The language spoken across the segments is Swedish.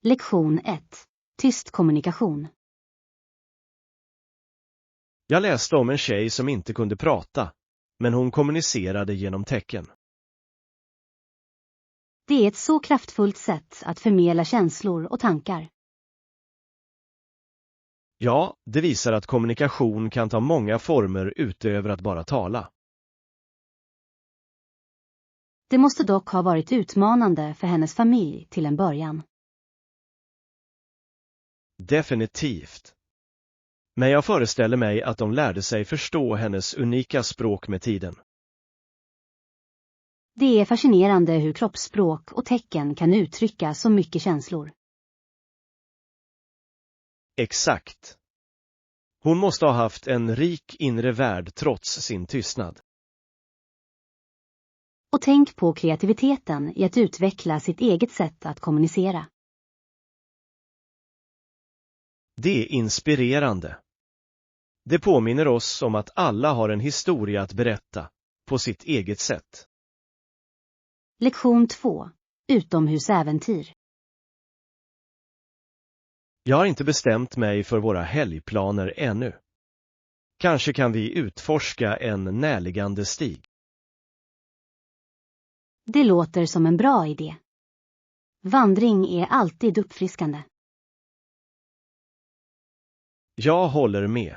Lektion 1. Tyst kommunikation. Jag läste om en tjej som inte kunde prata, men hon kommunicerade genom tecken. Det är ett så kraftfullt sätt att förmedla känslor och tankar. Ja, det visar att kommunikation kan ta många former utöver att bara tala. Det måste dock ha varit utmanande för hennes familj till en början. Definitivt. Men jag föreställer mig att de lärde sig förstå hennes unika språk med tiden. Det är fascinerande hur kroppsspråk och tecken kan uttrycka så mycket känslor. Exakt. Hon måste ha haft en rik inre värld trots sin tystnad. Och tänk på kreativiteten i att utveckla sitt eget sätt att kommunicera. Det är inspirerande. Det påminner oss om att alla har en historia att berätta, på sitt eget sätt. Lektion 2. Utomhusäventyr. Jag har inte bestämt mig för våra helgplaner ännu. Kanske kan vi utforska en närliggande stig. Det låter som en bra idé. Vandring är alltid uppfriskande. Jag håller med.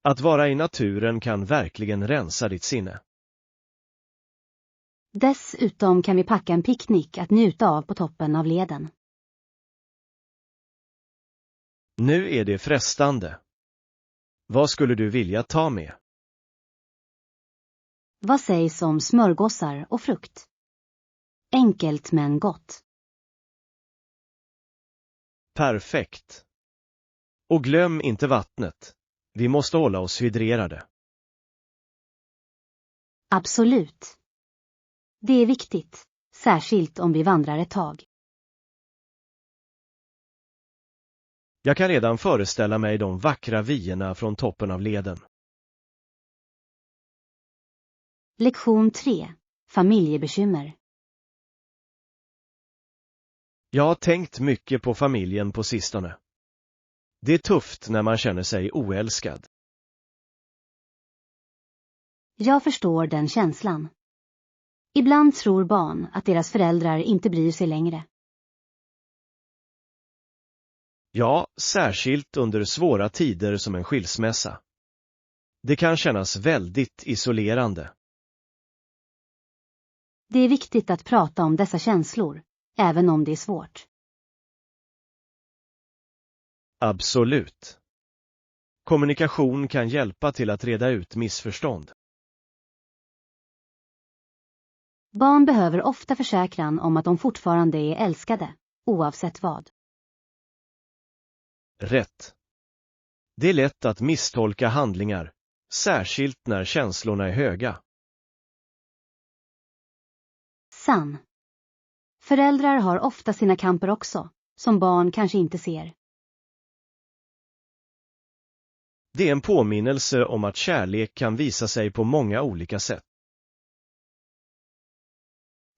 Att vara i naturen kan verkligen rensa ditt sinne. Dessutom kan vi packa en picknick att njuta av på toppen av leden. Nu är det frestande. Vad skulle du vilja ta med? Vad sägs om smörgåsar och frukt? Enkelt men gott. Perfekt. Och glöm inte vattnet. Vi måste hålla oss hydrerade. Absolut. Det är viktigt, särskilt om vi vandrar ett tag. Jag kan redan föreställa mig de vackra vyerna från toppen av leden. Lektion 3. Familjebekymmer. Jag har tänkt mycket på familjen på sistone. Det är tufft när man känner sig oälskad. Jag förstår den känslan. Ibland tror barn att deras föräldrar inte bryr sig längre. Ja, särskilt under svåra tider som en skilsmässa. Det kan kännas väldigt isolerande. Det är viktigt att prata om dessa känslor, även om det är svårt. Absolut. Kommunikation kan hjälpa till att reda ut missförstånd. Barn behöver ofta försäkran om att de fortfarande är älskade, oavsett vad. Rätt. Det är lätt att misstolka handlingar, särskilt när känslorna är höga. Sann. Föräldrar har ofta sina kamper också, som barn kanske inte ser. Det är en påminnelse om att kärlek kan visa sig på många olika sätt.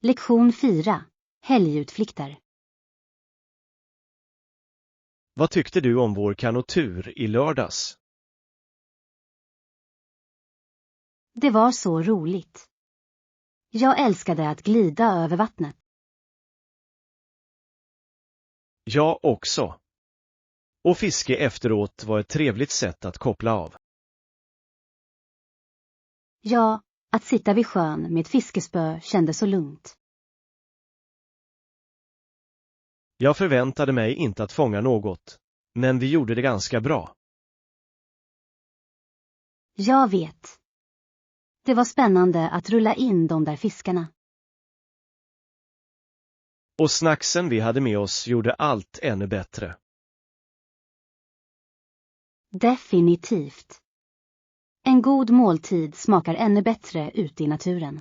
Lektion 4. Helgutflykter. Vad tyckte du om vår kanotur i lördags? Det var så roligt. Jag älskade att glida över vattnet. Jag också. Och fiske efteråt var ett trevligt sätt att koppla av. Ja, att sitta vid sjön med ett fiskespö kändes så lugnt. Jag förväntade mig inte att fånga något, men vi gjorde det ganska bra. Jag vet. Det var spännande att rulla in de där fiskarna. Och snacksen vi hade med oss gjorde allt ännu bättre. Definitivt. En god måltid smakar ännu bättre ute i naturen.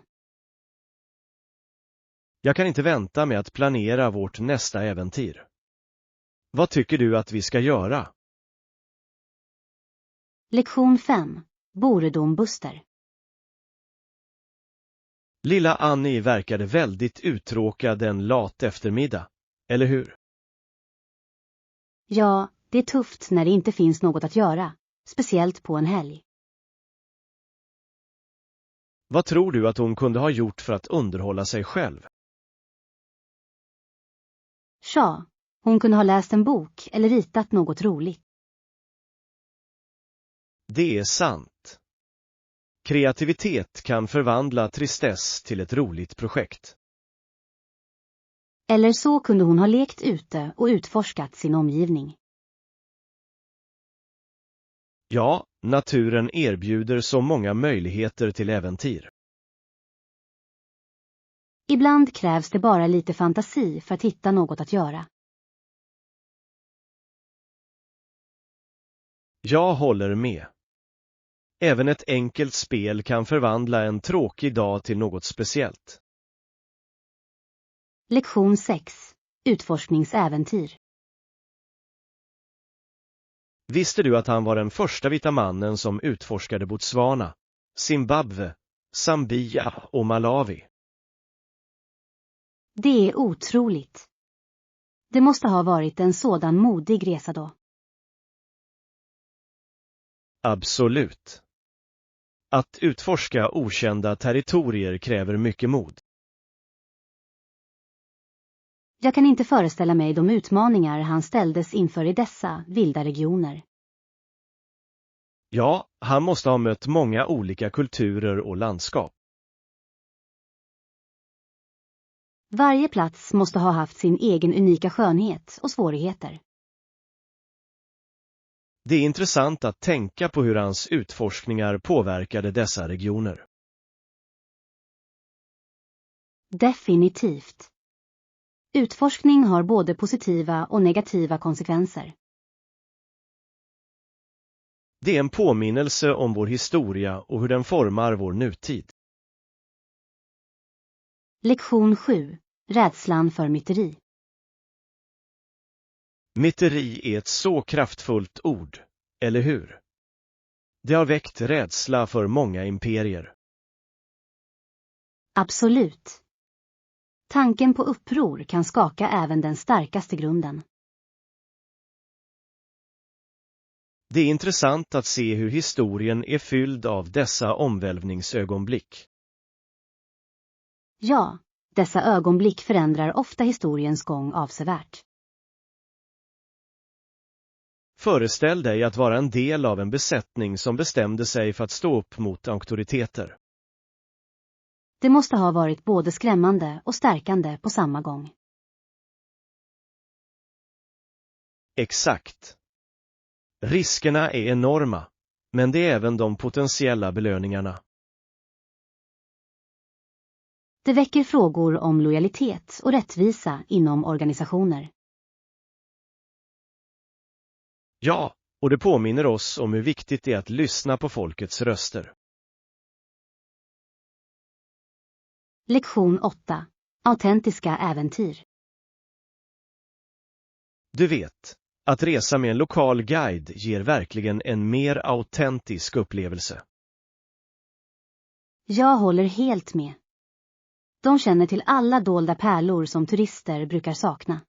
Jag kan inte vänta med att planera vårt nästa äventyr. Vad tycker du att vi ska göra? Lektion 5. Boredom-Buster. Lilla Annie verkade väldigt uttråkad en lat eftermiddag, eller hur? Ja, det är tufft när det inte finns något att göra, speciellt på en helg. Vad tror du att hon kunde ha gjort för att underhålla sig själv? Ja, hon kunde ha läst en bok eller ritat något roligt. Det är sant. Kreativitet kan förvandla tristess till ett roligt projekt. Eller så kunde hon ha lekt ute och utforskat sin omgivning. Ja, naturen erbjuder så många möjligheter till äventyr. Ibland krävs det bara lite fantasi för att hitta något att göra. Jag håller med. Även ett enkelt spel kan förvandla en tråkig dag till något speciellt. Lektion 6. Utforskningsäventyr. Visste du att han var den första vita mannen som utforskade Botswana, Zimbabwe, Zambia och Malawi? Det är otroligt. Det måste ha varit en sådan modig resa då. Absolut. Att utforska okända territorier kräver mycket mod. Jag kan inte föreställa mig de utmaningar han ställdes inför i dessa vilda regioner. Ja, han måste ha mött många olika kulturer och landskap. Varje plats måste ha haft sin egen unika skönhet och svårigheter. Det är intressant att tänka på hur hans utforskningar påverkade dessa regioner. Definitivt. Utforskning har både positiva och negativa konsekvenser. Det är en påminnelse om vår historia och hur den formar vår nutid. Lektion 7. Rädslan för myteri. Myteri är ett så kraftfullt ord, eller hur? Det har väckt rädsla för många imperier. Absolut. Tanken på uppror kan skaka även den starkaste grunden. Det är intressant att se hur historien är fylld av dessa omvälvningsögonblick. Ja, dessa ögonblick förändrar ofta historiens gång avsevärt. Föreställ dig att vara en del av en besättning som bestämde sig för att stå upp mot auktoriteter. Det måste ha varit både skrämmande och stärkande på samma gång. Exakt. Riskerna är enorma, men det är även de potentiella belöningarna. Det väcker frågor om lojalitet och rättvisa inom organisationer. Ja, och det påminner oss om hur viktigt det är att lyssna på folkets röster. Lektion 8. Autentiska äventyr. Du vet, att resa med en lokal guide ger verkligen en mer autentisk upplevelse. Jag håller helt med. De känner till alla dolda pärlor som turister brukar sakna.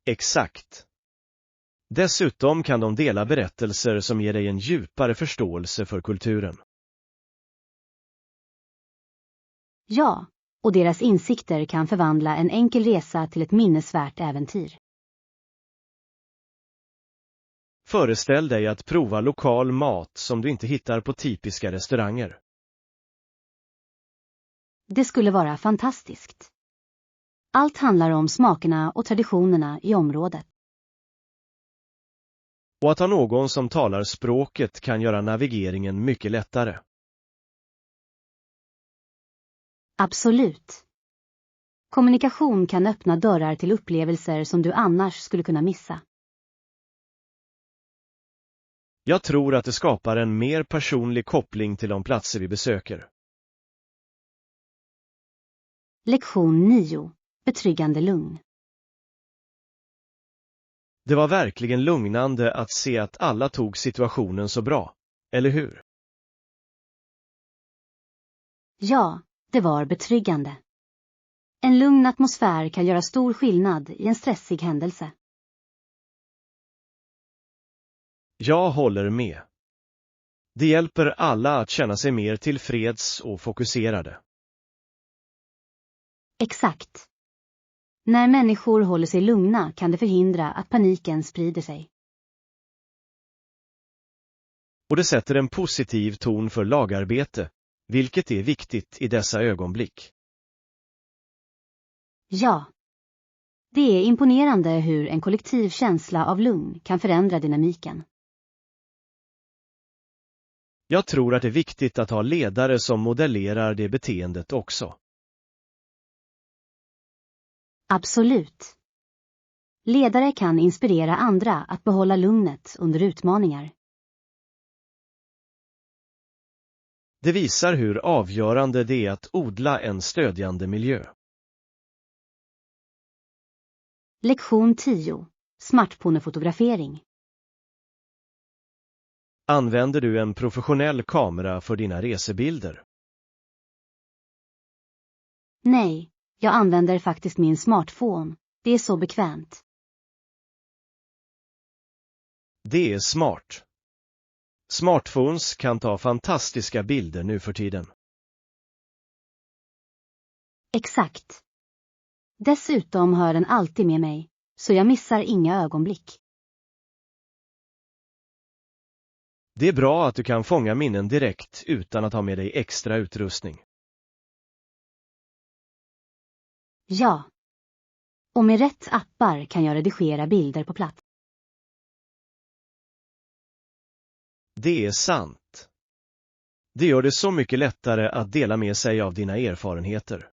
Exakt. Dessutom kan de dela berättelser som ger dig en djupare förståelse för kulturen. Ja, och deras insikter kan förvandla en enkel resa till ett minnesvärt äventyr. Föreställ dig att prova lokal mat som du inte hittar på typiska restauranger. Det skulle vara fantastiskt. Allt handlar om smakerna och traditionerna i området. Och att ha någon som talar språket kan göra navigeringen mycket lättare. Absolut. Kommunikation kan öppna dörrar till upplevelser som du annars skulle kunna missa. Jag tror att det skapar en mer personlig koppling till de platser vi besöker. Lektion 9. Betryggande lugn. Det var verkligen lugnande att se att alla tog situationen så bra, eller hur? Ja, det var betryggande. En lugn atmosfär kan göra stor skillnad i en stressig händelse. Jag håller med. Det hjälper alla att känna sig mer tillfreds och fokuserade. Exakt. När människor håller sig lugna kan det förhindra att paniken sprider sig. Och det sätter en positiv ton för lagarbete, vilket är viktigt i dessa ögonblick. Ja. Det är imponerande hur en kollektiv känsla av lugn kan förändra dynamiken. Jag tror att det är viktigt att ha ledare som modellerar det beteendet också. Absolut. Ledare kan inspirera andra att behålla lugnet under utmaningar. Det visar hur avgörande det är att odla en stödjande miljö. Lektion 10. Smartphone-fotografering. Använder du en professionell kamera för dina resebilder? Nej, jag använder faktiskt min smartphone. Det är så bekvämt. Det är smart. Smartphones kan ta fantastiska bilder nu för tiden. Exakt. Dessutom har den alltid med mig, så jag missar inga ögonblick. Det är bra att du kan fånga minnen direkt utan att ha med dig extra utrustning. Ja. Och med rätt appar kan jag redigera bilder på plats. Det är sant. Det gör det så mycket lättare att dela med sig av dina erfarenheter.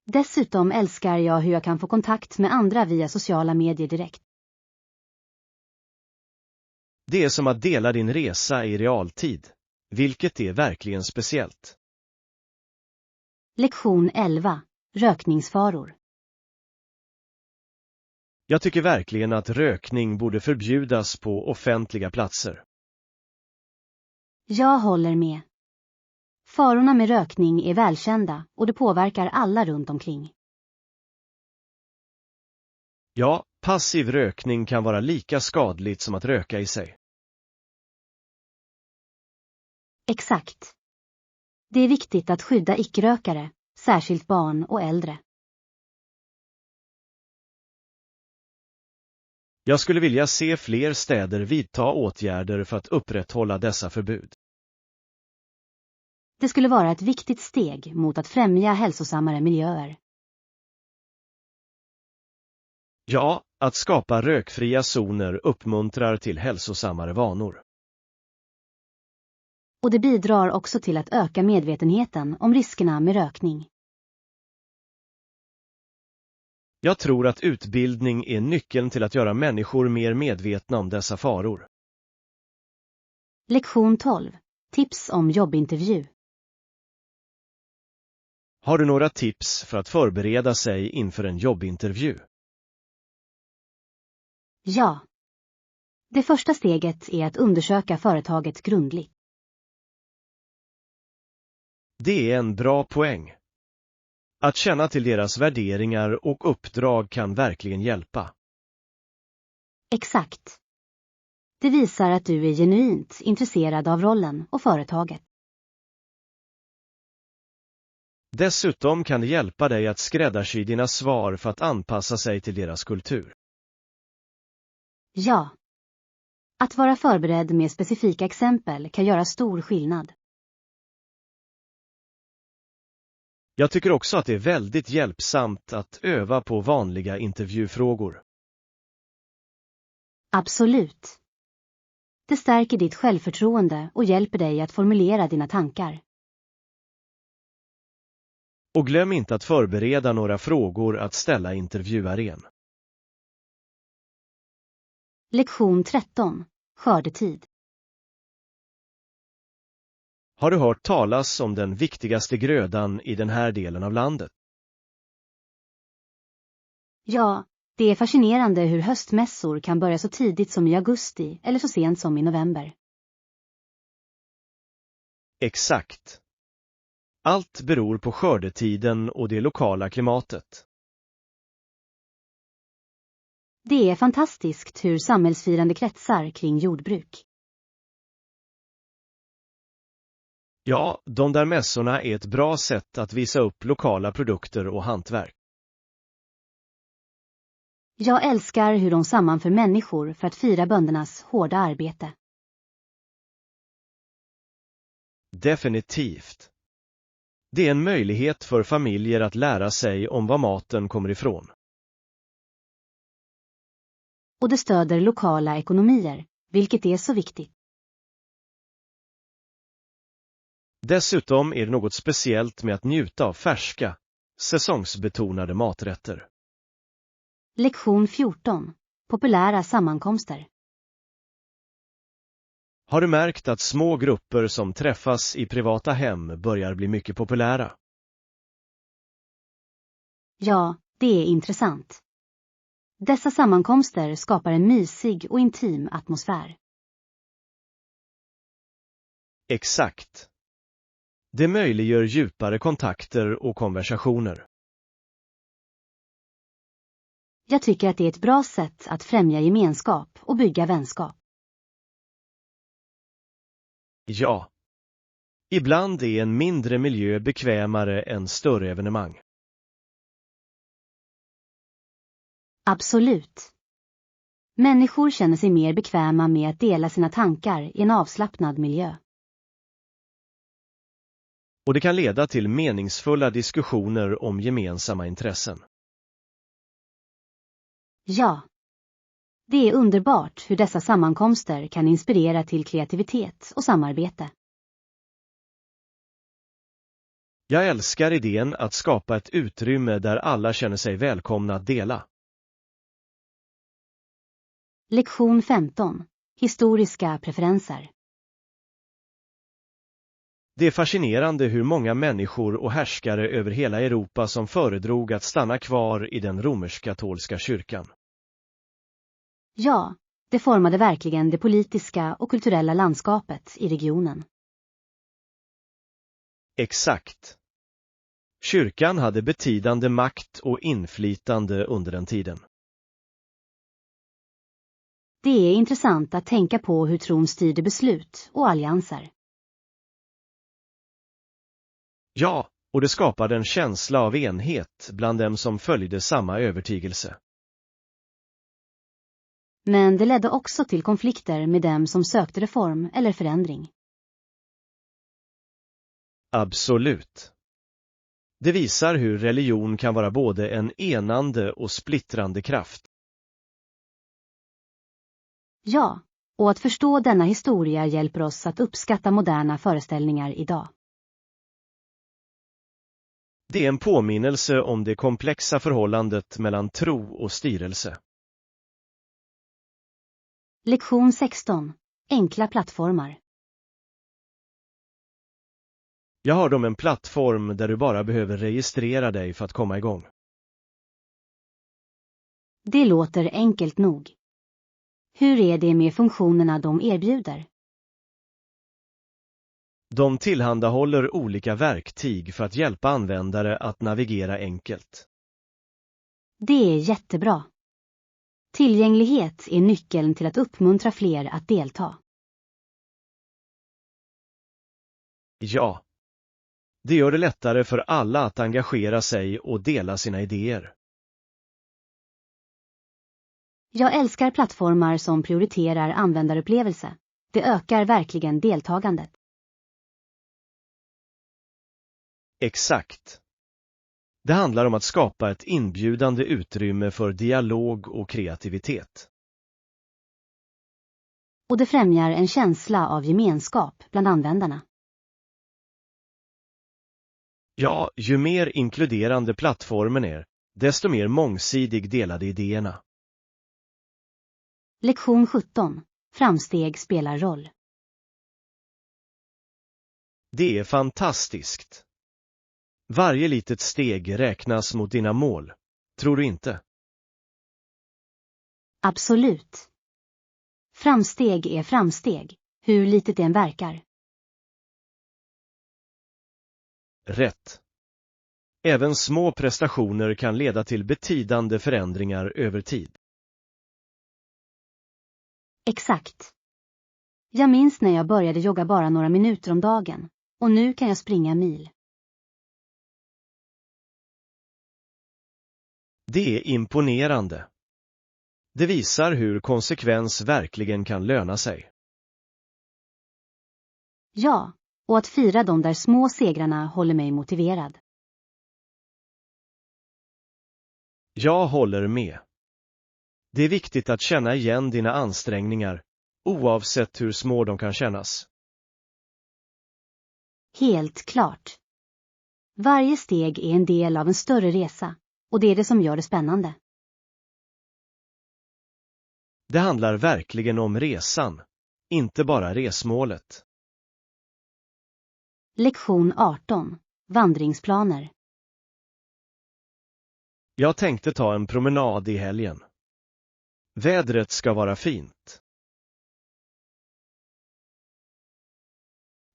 Dessutom älskar jag hur jag kan få kontakt med andra via sociala medier direkt. Det är som att dela din resa i realtid, vilket är verkligen speciellt. Lektion 11. Rökningsfaror. Jag tycker verkligen att rökning borde förbjudas på offentliga platser. Jag håller med. Farorna med rökning är välkända och det påverkar alla runt omkring. Ja, passiv rökning kan vara lika skadligt som att röka i sig. Exakt. Det är viktigt att skydda icke-rökare, särskilt barn och äldre. Jag skulle vilja se fler städer vidta åtgärder för att upprätthålla dessa förbud. Det skulle vara ett viktigt steg mot att främja hälsosammare miljöer. Ja, att skapa rökfria zoner uppmuntrar till hälsosammare vanor. Och det bidrar också till att öka medvetenheten om riskerna med rökning. Jag tror att utbildning är nyckeln till att göra människor mer medvetna om dessa faror. Lektion 12. Tips om jobbintervju. Har du några tips för att förbereda sig inför en jobbintervju? Ja. Det första steget är att undersöka företaget grundligt. Det är en bra poäng. Att känna till deras värderingar och uppdrag kan verkligen hjälpa. Exakt. Det visar att du är genuint intresserad av rollen och företaget. Dessutom kan det hjälpa dig att skräddarsy dina svar för att anpassa sig till deras kultur. Ja. Att vara förberedd med specifika exempel kan göra stor skillnad. Jag tycker också att det är väldigt hjälpsamt att öva på vanliga intervjufrågor. Absolut. Det stärker ditt självförtroende och hjälper dig att formulera dina tankar. Och glöm inte att förbereda några frågor att ställa intervjuaren. Lektion 13. Skördetid. Har du hört talas om den viktigaste grödan i den här delen av landet? Ja, det är fascinerande hur höstmässor kan börja så tidigt som i augusti eller så sent som i november. Exakt. Allt beror på skördetiden och det lokala klimatet. Det är fantastiskt hur samhällsfirande kretsar kring jordbruk. Ja, de där mässorna är ett bra sätt att visa upp lokala produkter och hantverk. Jag älskar hur de sammanför människor för att fira böndernas hårda arbete. Definitivt. Det är en möjlighet för familjer att lära sig om var maten kommer ifrån. Och det stöder lokala ekonomier, vilket är så viktigt. Dessutom är det något speciellt med att njuta av färska, säsongsbetonade maträtter. Lektion 14. Populära sammankomster. Har du märkt att små grupper som träffas i privata hem börjar bli mycket populära? Ja, det är intressant. Dessa sammankomster skapar en mysig och intim atmosfär. Exakt. Det möjliggör djupare kontakter och konversationer. Jag tycker att det är ett bra sätt att främja gemenskap och bygga vänskap. Ja. Ibland är en mindre miljö bekvämare än större evenemang. Absolut. Människor känner sig mer bekväma med att dela sina tankar i en avslappnad miljö. Och det kan leda till meningsfulla diskussioner om gemensamma intressen. Ja. Det är underbart hur dessa sammankomster kan inspirera till kreativitet och samarbete. Jag älskar idén att skapa ett utrymme där alla känner sig välkomna att dela. Lektion 15. Historiska preferenser. Det är fascinerande hur många människor och härskare över hela Europa som föredrog att stanna kvar i den romersk-katolska kyrkan. Ja, det formade verkligen det politiska och kulturella landskapet i regionen. Exakt. Kyrkan hade betydande makt och inflytande under den tiden. Det är intressant att tänka på hur tron styrde beslut och allianser. Ja, och det skapade en känsla av enhet bland dem som följde samma övertygelse. Men det ledde också till konflikter med dem som sökte reform eller förändring. Absolut. Det visar hur religion kan vara både en enande och splittrande kraft. Ja, och att förstå denna historia hjälper oss att uppskatta moderna föreställningar idag. Det är en påminnelse om det komplexa förhållandet mellan tro och styrelse. Lektion 16. Enkla plattformar. Jag hörde om en plattform där du bara behöver registrera dig för att komma igång. Det låter enkelt nog. Hur är det med funktionerna de erbjuder? De tillhandahåller olika verktyg för att hjälpa användare att navigera enkelt. Det är jättebra. Tillgänglighet är nyckeln till att uppmuntra fler att delta. Ja. Det gör det lättare för alla att engagera sig och dela sina idéer. Jag älskar plattformar som prioriterar användarupplevelse. Det ökar verkligen deltagandet. Exakt. Det handlar om att skapa ett inbjudande utrymme för dialog och kreativitet. Och det främjar en känsla av gemenskap bland användarna. Ja, ju mer inkluderande plattformen är, desto mer mångsidig delade idéerna. Lektion 17. Framsteg spelar roll. Det är fantastiskt. Varje litet steg räknas mot dina mål, tror du inte? Absolut. Framsteg är framsteg, hur litet det än verkar. Rätt. Även små prestationer kan leda till betydande förändringar över tid. Exakt. Jag minns när jag började jogga bara några minuter om dagen, och nu kan jag springa mil. Det är imponerande. Det visar hur konsekvens verkligen kan löna sig. Ja, och att fira de där små segrarna håller mig motiverad. Jag håller med. Det är viktigt att känna igen dina ansträngningar, oavsett hur små de kan kännas. Helt klart. Varje steg är en del av en större resa, och det är det som gör det spännande. Det handlar verkligen om resan, inte bara resmålet. Lektion 18. Vandringsplaner. Jag tänkte ta en promenad i helgen. Vädret ska vara fint.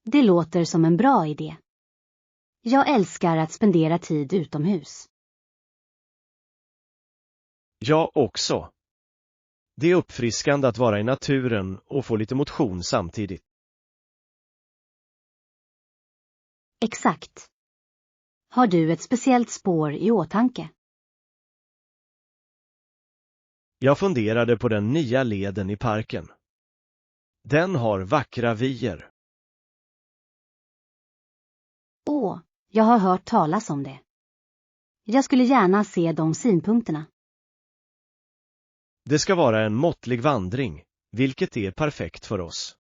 Det låter som en bra idé. Jag älskar att spendera tid utomhus. Jag också. Det är uppfriskande att vara i naturen och få lite motion samtidigt. Exakt. Har du ett speciellt spår i åtanke? Jag funderade på den nya leden i parken. Den har vackra vyer. Åh, jag har hört talas om det. Jag skulle gärna se de synpunkterna. Det ska vara en måttlig vandring, vilket är perfekt för oss.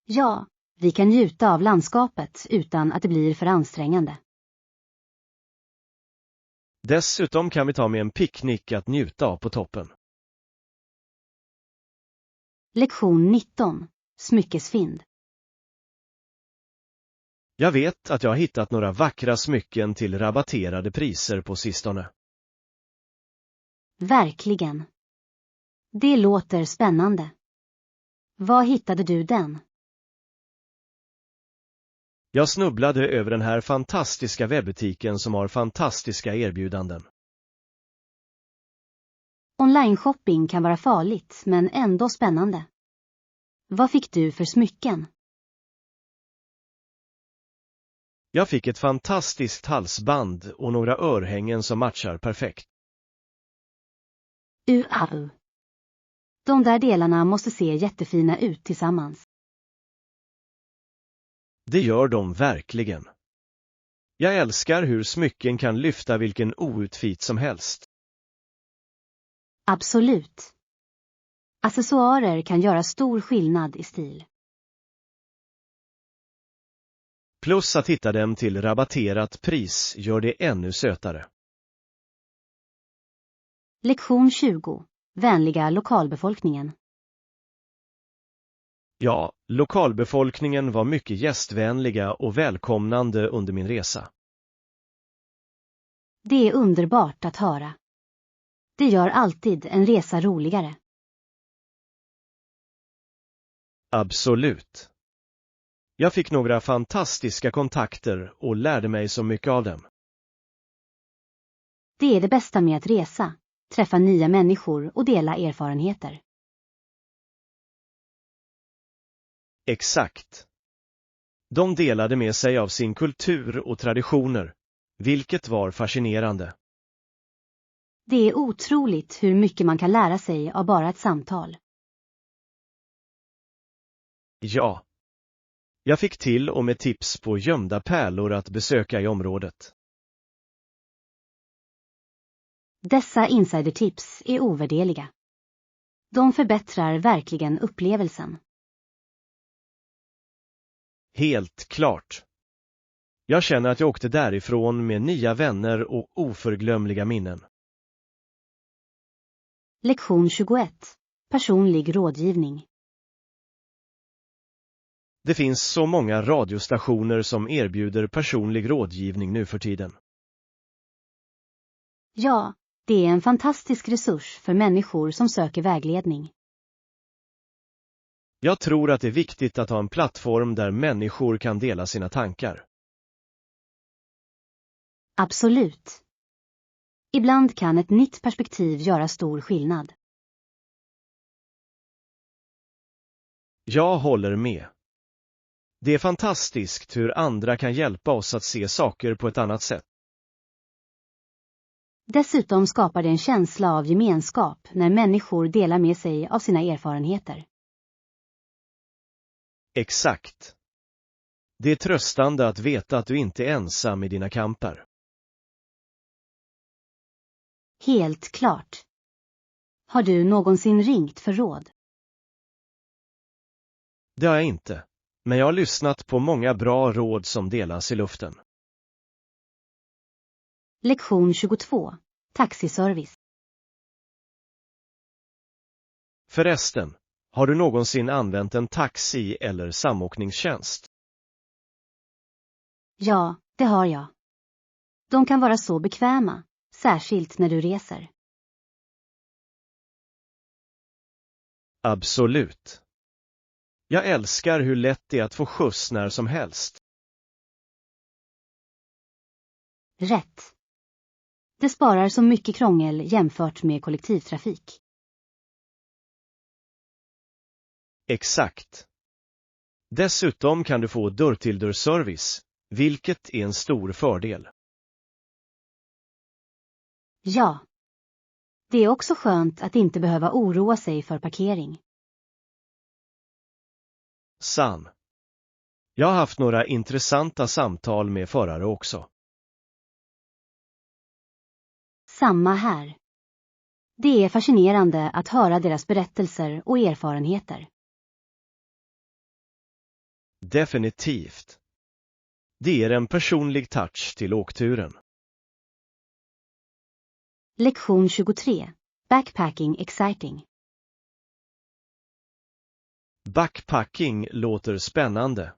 Ja, vi kan njuta av landskapet utan att det blir för ansträngande. Dessutom kan vi ta med en picknick att njuta av på toppen. Lektion 19. Smyckesfynd. Jag vet att jag har hittat några vackra smycken till rabatterade priser på sistone. Verkligen. Det låter spännande. Var hittade du den? Jag snubblade över den här fantastiska webbutiken som har fantastiska erbjudanden. Online-shopping kan vara farligt, men ändå spännande. Vad fick du för smycken? Jag fick ett fantastiskt halsband och några örhängen som matchar perfekt. Au. De där delarna måste se jättefina ut tillsammans. Det gör de verkligen. Jag älskar hur smycken kan lyfta vilken outfit som helst. Absolut. Accessoarer kan göra stor skillnad i stil. Plus att hitta dem till rabatterat pris gör det ännu sötare. Lektion 20. Vänliga lokalbefolkningen. Ja, lokalbefolkningen var mycket gästvänliga och välkomnande under min resa. Det är underbart att höra. Det gör alltid en resa roligare. Absolut. Jag fick några fantastiska kontakter och lärde mig så mycket av dem. Det är det bästa med att resa, träffa nya människor och dela erfarenheter. Exakt. De delade med sig av sin kultur och traditioner, vilket var fascinerande. Det är otroligt hur mycket man kan lära sig av bara ett samtal. Ja. Jag fick till och med tips på gömda pärlor att besöka i området. Dessa insidertips är ovärderliga. De förbättrar verkligen upplevelsen. Helt klart. Jag känner att jag åkte därifrån med nya vänner och oförglömliga minnen. Lektion 21. Personlig rådgivning. Det finns så många radiostationer som erbjuder personlig rådgivning nu för tiden. Ja, det är en fantastisk resurs för människor som söker vägledning. Jag tror att det är viktigt att ha en plattform där människor kan dela sina tankar. Absolut. Ibland kan ett nytt perspektiv göra stor skillnad. Jag håller med. Det är fantastiskt hur andra kan hjälpa oss att se saker på ett annat sätt. Dessutom skapar det en känsla av gemenskap när människor delar med sig av sina erfarenheter. Exakt. Det är tröstande att veta att du inte är ensam i dina kamper. Helt klart. Har du någonsin ringt för råd? Det har jag inte, men jag har lyssnat på många bra råd som delas i luften. Lektion 22. Taxiservice. Förresten, har du någonsin använt en taxi eller samåkningstjänst? Ja, det har jag. De kan vara så bekväma, särskilt när du reser. Absolut. Jag älskar hur lätt det är att få skjuts när som helst. Rätt. Det sparar så mycket krångel jämfört med kollektivtrafik. Exakt. Dessutom kan du få dörr-till-dörr-service, vilket är en stor fördel. Ja. Det är också skönt att inte behöva oroa sig för parkering. Sann. Jag har haft några intressanta samtal med förare också. Samma här. Det är fascinerande att höra deras berättelser och erfarenheter. Definitivt. Det ger en personlig touch till åkturen. Lektion 23. Backpacking exciting. Backpacking låter spännande.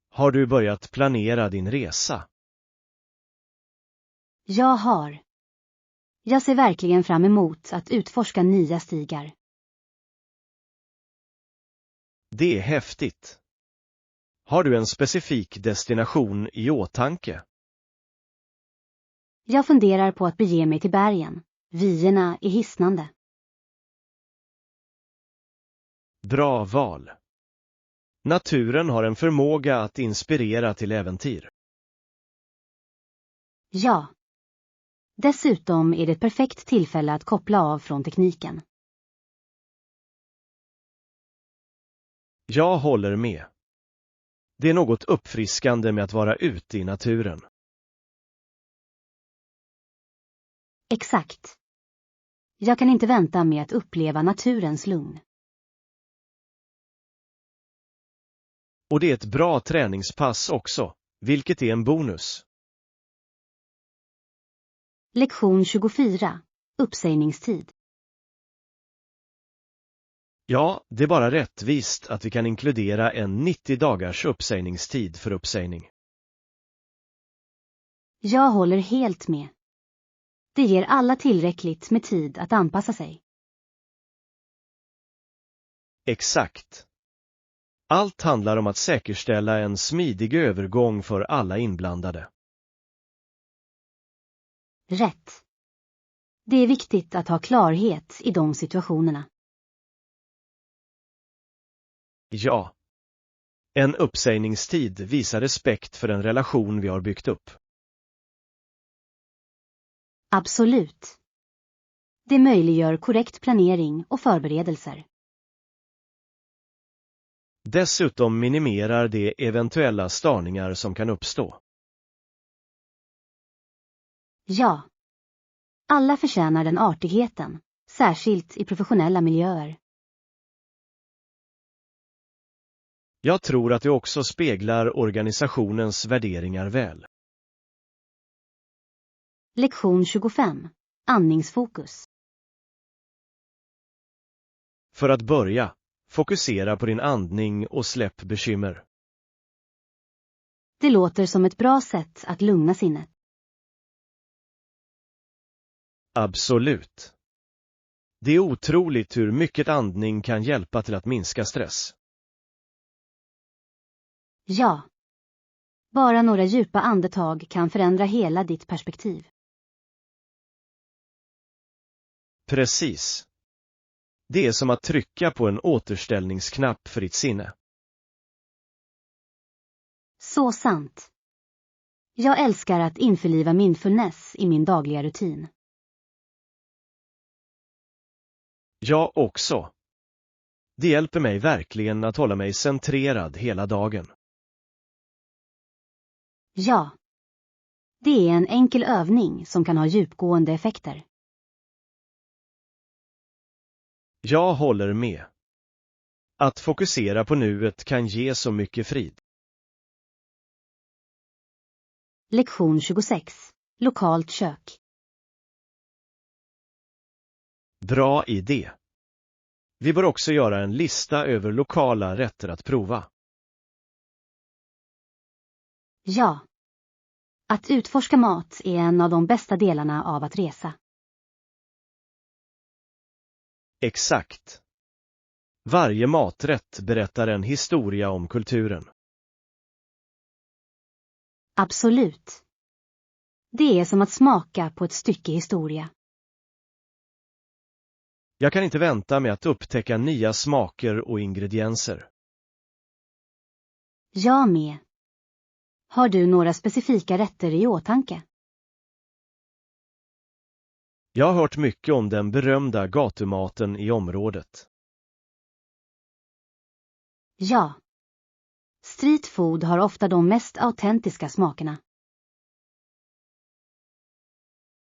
Har du börjat planera din resa? Jag har. Jag ser verkligen fram emot att utforska nya stigar. Det är häftigt. Har du en specifik destination i åtanke? Jag funderar på att bege mig till bergen. Vyerna är hisnande. Bra val. Naturen har en förmåga att inspirera till äventyr. Ja. Dessutom är det ett perfekt tillfälle att koppla av från tekniken. Jag håller med. Det är något uppfriskande med att vara ute i naturen. Exakt. Jag kan inte vänta med att uppleva naturens lugn. Och det är ett bra träningspass också, vilket är en bonus. Lektion 24. Uppsägningstid. Ja, det är bara rättvist att vi kan inkludera en 90 dagars uppsägningstid för uppsägning. Jag håller helt med. Det ger alla tillräckligt med tid att anpassa sig. Exakt. Allt handlar om att säkerställa en smidig övergång för alla inblandade. Rätt. Det är viktigt att ha klarhet i de situationerna. Ja. En uppsägningstid visar respekt för den relation vi har byggt upp. Absolut. Det möjliggör korrekt planering och förberedelser. Dessutom minimerar det eventuella störningar som kan uppstå. Ja. Alla förtjänar den artigheten, särskilt i professionella miljöer. Jag tror att det också speglar organisationens värderingar väl. Lektion 25. Andningsfokus. För att börja, fokusera på din andning och släpp bekymmer. Det låter som ett bra sätt att lugna sinnet. Absolut. Det är otroligt hur mycket andning kan hjälpa till att minska stress. Ja. Bara några djupa andetag kan förändra hela ditt perspektiv. Precis. Det är som att trycka på en återställningsknapp för ditt sinne. Så sant. Jag älskar att införliva mindfulness i min dagliga rutin. Jag också. Det hjälper mig verkligen att hålla mig centrerad hela dagen. Ja. Det är en enkel övning som kan ha djupgående effekter. Jag håller med. Att fokusera på nuet kan ge så mycket frid. Lektion 26. Lokalt kök. Bra idé. Vi bör också göra en lista över lokala rätter att prova. Ja. Att utforska mat är en av de bästa delarna av att resa. Exakt. Varje maträtt berättar en historia om kulturen. Absolut. Det är som att smaka på ett stycke historia. Jag kan inte vänta med att upptäcka nya smaker och ingredienser. Jag med. Har du några specifika rätter i åtanke? Jag har hört mycket om den berömda gatumaten i området. Ja. Street food har ofta de mest autentiska smakerna.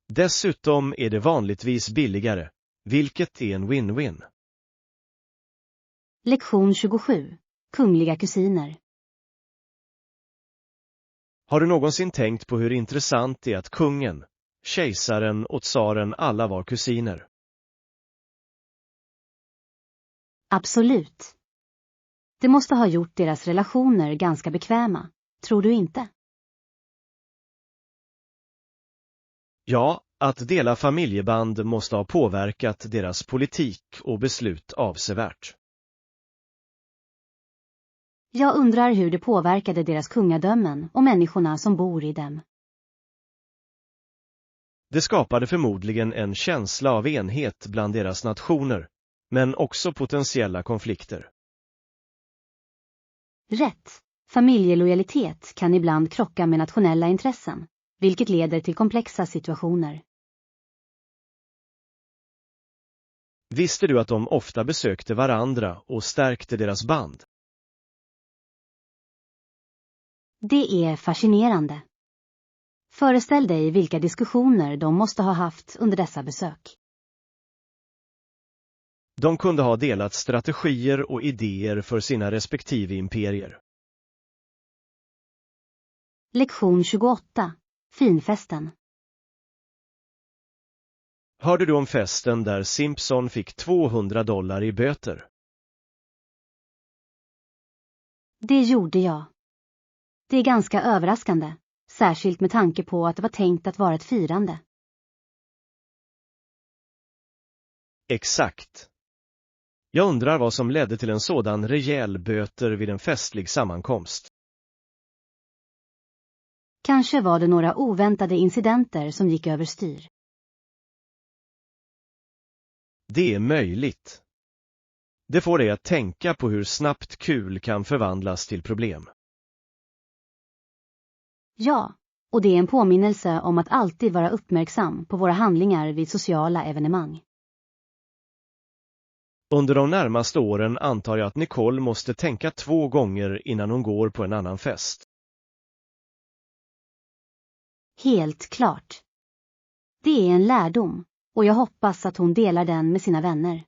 Dessutom är det vanligtvis billigare, vilket är en win-win. Lektion 27. Kungliga kusiner. Har du någonsin tänkt på hur intressant det är att kungen, kejsaren och tsaren alla var kusiner? Absolut. Det måste ha gjort deras relationer ganska bekväma, tror du inte? Ja, att dela familjeband måste ha påverkat deras politik och beslut avsevärt. Jag undrar hur det påverkade deras kungadömen och människorna som bor i dem. Det skapade förmodligen en känsla av enhet bland deras nationer, men också potentiella konflikter. Rätt. Familjelojalitet kan ibland krocka med nationella intressen, vilket leder till komplexa situationer. Visste du att de ofta besökte varandra och stärkte deras band? Det är fascinerande. Föreställ dig vilka diskussioner de måste ha haft under dessa besök. De kunde ha delat strategier och idéer för sina respektive imperier. Lektion 28. Finfesten. Hörde du om festen där Simpson fick $200 i böter? Det gjorde jag. Det är ganska överraskande, särskilt med tanke på att det var tänkt att vara ett firande. Exakt. Jag undrar vad som ledde till en sådan rejäl böter vid en festlig sammankomst. Kanske var det några oväntade incidenter som gick överstyr. Det är möjligt. Det får dig att tänka på hur snabbt kul kan förvandlas till problem. Ja, och det är en påminnelse om att alltid vara uppmärksam på våra handlingar vid sociala evenemang. Under de närmaste åren antar jag att Nicole måste tänka 2 gånger innan hon går på en annan fest. Helt klart. Det är en lärdom, och jag hoppas att hon delar den med sina vänner.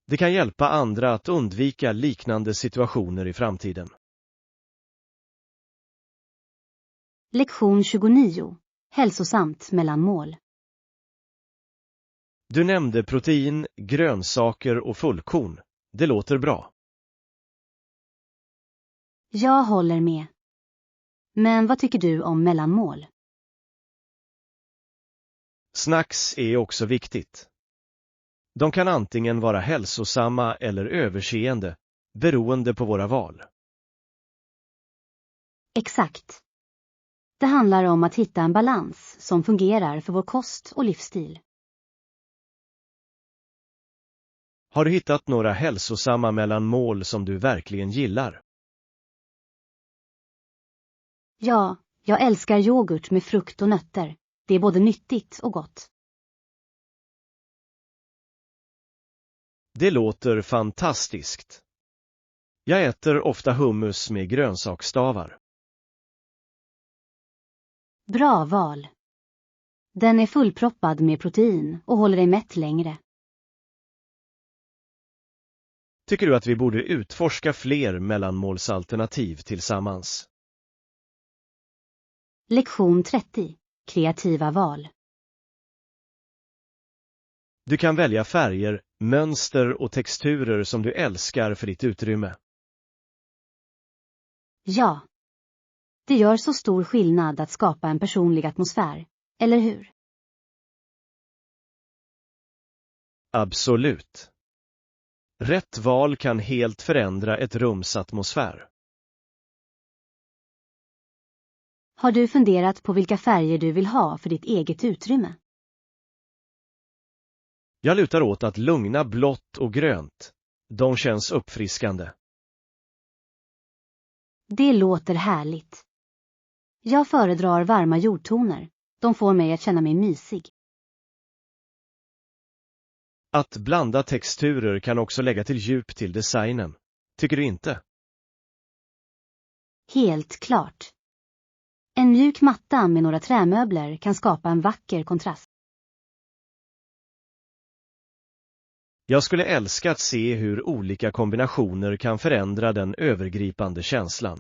Det kan hjälpa andra att undvika liknande situationer i framtiden. Lektion 29. Hälsosamt mellanmål. Du nämnde protein, grönsaker och fullkorn. Det låter bra. Jag håller med. Men vad tycker du om mellanmål? Snacks är också viktigt. De kan antingen vara hälsosamma eller överseende, beroende på våra val. Exakt. Det handlar om att hitta en balans som fungerar för vår kost och livsstil. Har du hittat några hälsosamma mellanmål som du verkligen gillar? Ja, jag älskar yoghurt med frukt och nötter. Det är både nyttigt och gott. Det låter fantastiskt. Jag äter ofta hummus med grönsaksstavar. Bra val. Den är fullproppad med protein och håller dig mätt längre. Tycker du att vi borde utforska fler mellanmålsalternativ tillsammans? Lektion 30. Kreativa val. Du kan välja färger, mönster och texturer som du älskar för ditt utrymme. Ja. Det gör så stor skillnad att skapa en personlig atmosfär, eller hur? Absolut. Rätt val kan helt förändra ett rums atmosfär. Har du funderat på vilka färger du vill ha för ditt eget utrymme? Jag lutar åt att lugna blått och grönt. De känns uppfriskande. Det låter härligt. Jag föredrar varma jordtoner. De får mig att känna mig mysig. Att blanda texturer kan också lägga till djup till designen. Tycker du inte? Helt klart. En mjuk matta med några trämöbler kan skapa en vacker kontrast. Jag skulle älska att se hur olika kombinationer kan förändra den övergripande känslan.